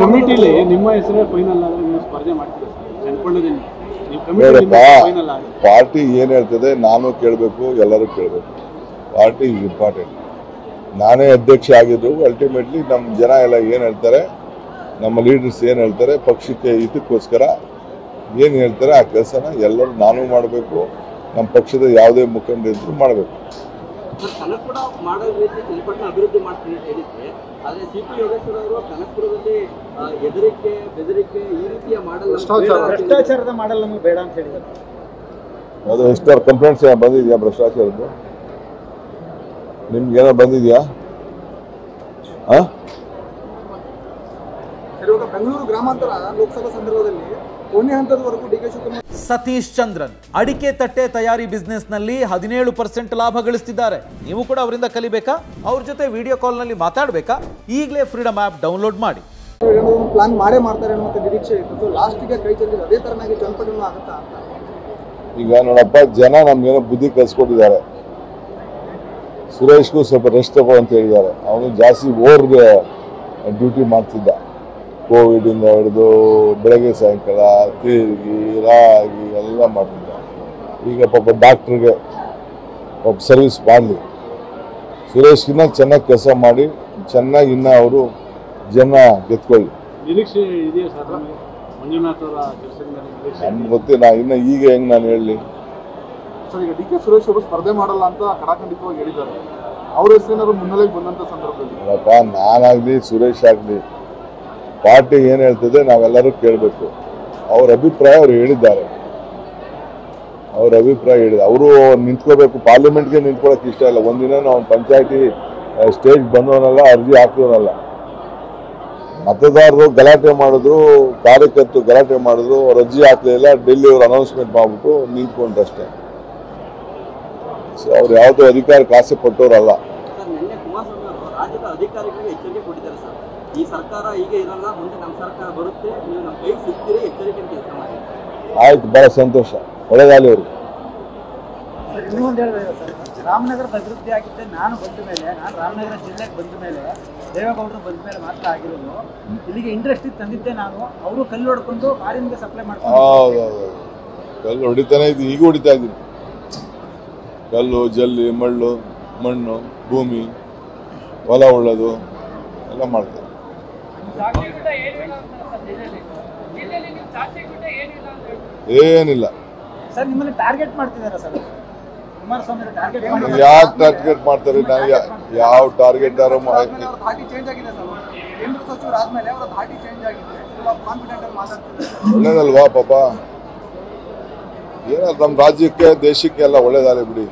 ಕಮಿಟಿಲಿ ನಿಮ್ಮ ಹೆಸರೇ ಫೈನಲ್ ಆದ್ರೆ ನೀವು ಸ್ಪರ್ಧೆ ಮಾಡ್ತೀರಾ ಅನ್ಕೊಂಡಿದ್ದೀನಿ. ಪಾರ್ಟಿ ಏನ್ ಹೇಳ್ತದೆ ನಾನು ಕೇಳಬೇಕು, ಎಲ್ಲರೂ ಕೇಳಬೇಕು. Party is important. ನಾನೇ ಅಧ್ಯಕ್ಷ ಆಗಿದ್ರು ಅಲ್ಟಿಮೇಟ್ಲಿ ನಮ್ಮ ಜನ ಎಲ್ಲ ಏನ್ ಹೇಳ್ತಾರೆ, ನಮ್ಮ ಲೀಡರ್ಸ್ ಏನ್ ಹೇಳ್ತಾರೆ, ಪಕ್ಷಕ್ಕೆ ಹಿತಕ್ಕೋಸ್ಕರ ಏನ್ ಹೇಳ್ತಾರೆ ಆ ಕೆಲಸನ ಎಲ್ಲರೂ ನಾನು ಮಾಡಬೇಕು, ನಮ್ಮ ಪಕ್ಷದ ಯಾವುದೇ ಮುಖಂಡರಿದ್ರು ಮಾಡಬೇಕು. ಕನಕಪುರ ಮಾಡೋ ರೀತಿ ಚನ್ನಪಟ್ಟಣ ಅಭಿವೃದ್ಧಿ ಮಾಡ್ತೀನಿ ಅಂತ ಹೇಳಿದ್ರೆ, ಆದರೆ ಸಿಪಿ ಯೋಗೇಶ್ವರ ಅವರು ಕನಕಪುರದಲ್ಲಿ ಹೆದರಿಕೆ ಬೆದರಿಕೆ ಈ ರೀತಿಯ ಮಾಡಲ್ ಭ್ರಷ್ಟಾಚಾರದ ಮಾಡಲ್ ನಮಗೆ ಬೇಡ ಅಂತ ಹೇಳಿದ್ದಾರೆ. ಅದು ಎಷ್ಟಾರು ಕಂಪ್ಲೇಂಟ್ಸ್ ಬಂದಿದ್ಯಾ ಭ್ರಷ್ಟಾಚಾರದ್ದು? ನಿಮ್ಗೆ ಏನೋ ಬಂದಿದ್ಯಾ? ಬೆಂಗಳೂರು ಗ್ರಾಮಾಂತರ ಲೋಕಸಭಾ ಸಂದರ್ಭದಲ್ಲಿ ಕೊನೆ ಹಂತದವರೆಗೂ ಡಿ ಕೆ ಶಿವಕುಮಾರ್. ಸತೀಶ್ ಚಂದ್ರನ್ ಅಡಿಕೆ ತಟ್ಟೆ ತಯಾರಿ ಬಿಸ್ನೆಸ್ ನಲ್ಲಿ 17% ಲಾಭ ಗಳಿಸ್ತಿದ್ದಾರೆ. ನೀವು ಕೂಡ ಅವರಿಂದ ಕಲಿಬೇಕಾ? ಅವ್ರ ಜೊತೆ ವಿಡಿಯೋ ಕಾಲ್ ನಲ್ಲಿ ಮಾತಾಡಬೇಕಾ? ಈಗಲೇ ಫ್ರೀಡಮ್ ಆಪ್ ಡೌನ್ಲೋಡ್ ಮಾಡಿ. ಪ್ಲಾನ್ ಮಾಡೇ ಮಾಡ್ತಾರೆ ಅನ್ನೋ ನಿರೀಕ್ಷೆ ಇತ್ತು. ಲಾಸ್ಟ್ಗೆ ಕೈ ಚೆಲ್ಲಿದ್ರು. ಅದೇ ತರನಾಗಿ ಚನ್ನಪಟ್ಟಣ ಆಗುತ್ತಾ ಅಂತ. ಈಗ ನೋಡಪ್ಪ, ಜನ ನಮ್ಗೇನೋ ಬುದ್ಧಿ ಕಲ್ಸ್ಕೊಟ್ಟಿದ್ದಾರೆ. ಸುರೇಶ್ಗೂ ಸ್ವಲ್ಪ ರೆಸ್ಟ್ ತಗೋ ಅಂತ ಹೇಳಿದ್ದಾರೆ. ಅವನು ಜಾಸ್ತಿ ಓವರ್ ಡ್ಯೂಟಿ ಮಾಡ್ತಿದ್ದ. ಕೋವಿಡ್ ಇಂದ ಹಿಡಿದು ಬೆಳಗ್ಗೆ ಸಾಯಂಕಾಲ ತಿರುಗಿ ರಾಗಿ ಎಲ್ಲ ಮಾಡ್ತಿದ್ದ. ಈಗ ಪಾಪ ಡಾಕ್ಟ್ರಿಗೆ ಪಾಪ ಸರ್ವಿಸ್ ಮಾಡಲಿ. ಸುರೇಶ್ಗಿನ್ನ ಚೆನ್ನಾಗಿ ಕೆಲಸ ಮಾಡಿ ಚೆನ್ನಾಗಿ ಇನ್ನ ಅವರು ಜನ ಗೆದ್ಕೊಳ್ಳಿ. ನಿರೀಕ್ಷೆ ಇದೆಯಾ ಸರ್ ಮಂಜುನಾಥ್ ಅವರ ಕೆಲಸದಿಂದ? ನಮ್ಗೆ ಗೊತ್ತಿಲ್ಲ ಇನ್ನು ಈಗ ಹೆಂಗ್ ನಾನು ಹೇಳಲಿ ಸರ್. ಈಗ ಡಿ ಕೆ ಸುರೇಶ್ ಅವರು ಸ್ಪರ್ಧೆ ಮಾಡಲ್ಲ ಅಂತ ಕಡಾಖಂಡಿತವಾಗಿ ಹೇಳಿದ್ದಾರೆ. ಅವ್ರ ಹೆಸರೇನಾದ್ರು ಮುನ್ನೆಲೆಗೆ ಬಂದಂತ ಸಂದರ್ಭದಲ್ಲಿ ನೋಡಪ್ಪ, ನಾನಾಗ್ಲಿ ಸುರೇಶ್ ಆಗಲಿ ಪಾರ್ಟಿ ಏನು ಹೇಳ್ತದೆ ನಾವೆಲ್ಲರೂ ಕೇಳಬೇಕು. ಅವ್ರ ಅಭಿಪ್ರಾಯ ಅವ್ರು ಹೇಳಿದ್ದಾರೆ. ಅವರು ನಿಂತ್ಕೋಬೇಕು. ಪಾರ್ಲಿಮೆಂಟ್ಗೆ ನಿಂತ್ಕೊಳ್ಳೋಕೆ ಇಷ್ಟ ಇಲ್ಲ. ಒಂದಿನ ನಾವು ಪಂಚಾಯತಿ ಸ್ಟೇಜ್ ಬಂದವನಲ್ಲ, ಅರ್ಜಿ ಹಾಕಿದವನಲ್ಲ. ಮತದಾರರು ಗಲಾಟೆ ಮಾಡಿದ್ರು, ಕಾರ್ಯಕರ್ತರು ಗಲಾಟೆ ಮಾಡಿದ್ರು, ಅವ್ರು ಅರ್ಜಿ ಹಾಕಲಿಲ್ಲ. ಡೆಲ್ಲಿ ಅವರು ಅನೌನ್ಸ್ಮೆಂಟ್ ಮಾಡ್ಬಿಟ್ಟು ನಿಂತ್ಕೊಂಡ್ರಷ್ಟೇ. ಸೊ ಅವ್ರು ಯಾವುದೋ ಅಧಿಕಾರಕ್ಕೆ ಆಸೆ ಪಟ್ಟವ್ರಲ್ಲ. ನಿನ್ನೆ ಕುಮಾರಸ್ವಾಮಿ ಅವರು ರಾಜ್ಯದ ಅಧಿಕಾರಿಗಳಿಗೆ ಎಚ್ಚರಿಕೆ ಕೊಟ್ಟಿದ್ದಾರೆ ಸರ್. ಈ ಸರ್ಕಾರ ಹೀಗೆ ಇರಲ್ಲ, ಮುಂದೆ ನಮ್ಮ ಸರ್ಕಾರ ಬರುತ್ತೆ, ನೀವು ನಮ್ಮ ಕೈ ಸಿಗ್ತೀರಿ, ಎಚ್ಚರಿಕೆ ಕೆಲಸ ಮಾಡಿ. ಆಯ್ತು, ಬಹಳ ಸಂತೋಷ, ಒಳ್ಳೆದಾಗಲಿ ಅವರು. ಇನ್ನೂ ಒಂದು ಹೇಳಿದ್ರೆ ಸರ್, ರಾಮನಗರದ ಅಭಿವೃದ್ಧಿ ಆಗಿದ್ದೆ ನಾನು ರಾಮನಗರ ಜಿಲ್ಲೆಗೆ ಬಂದ ಮೇಲೆ, ದೇವೇಗೌಡರು ಬಂದ ಮೇಲೆ ಮಾತ್ರ ಆಗಿರೋದು. ಇಲ್ಲಿಗೆ ಇಂಡಸ್ಟ್ರಿ ತಂದಿದ್ದೆ ನಾನು. ಅವರು ಕಲ್ಲು ಹೊಡ್ಕೊಂಡು ಫಾರಿನ್ಗೆ ಸಪ್ಲೈ ಮಾಡ್ತಾರೆ. ಹೌದೌದು, ಕಲ್ಲು ಹೊಡಿತಾನೆ ಇದ್ದೀನಿ, ಈಗ ಹೊಡಿತಾ ಇದ್ದೀನಿ. ಕಲ್ಲು, ಜಲ್ಲಿ, ಮಣ್ಣು, ಭೂಮಿ, ಹೊಲ ಉಳ್ಳೋದು ಎಲ್ಲ ಮಾಡ್ತಾರೆ. ಏನಿಲ್ಲ ಸರ್, ನಿಮ್ಮನ್ನು ಟಾರ್ಗೆಟ್ ಮಾಡ್ತಿದ್ದಾರೆ ಸರ್ ಕುಮಾರಸ್ವಾಮಿ. ಯಾಕೆ ಟಾರ್ಗೆಟ್ ಮಾಡ್ತಾರೆ? ನನಗೆ ಯಾವ ಟಾರ್ಗೆಟ್ ಧಾಟಿ ಚೇಂಜ್ ಆಗಿದೆ ಸರ್. ಕೇಂದ್ರ ಸಚಿವರಾದ್ಮೇಲೆ ಅವರ ಧಾಟಿ ಚೇಂಜ್ ಆಗಿದೆ. ಕಾನ್ಫಿಡೆಂಟ್ ಆಗಿ ಮಾತಾಡ್ತಿದ್ದಾರೆ. ಒಳ್ಳೇದಲ್ವಾ ಪಾಪ? ಏನಾದ್ರು ನಮ್ಮ ರಾಜ್ಯಕ್ಕೆ ದೇಶಕ್ಕೆ ಎಲ್ಲ ಒಳ್ಳೇದಾಗಲಿ ಬಿಡಿ.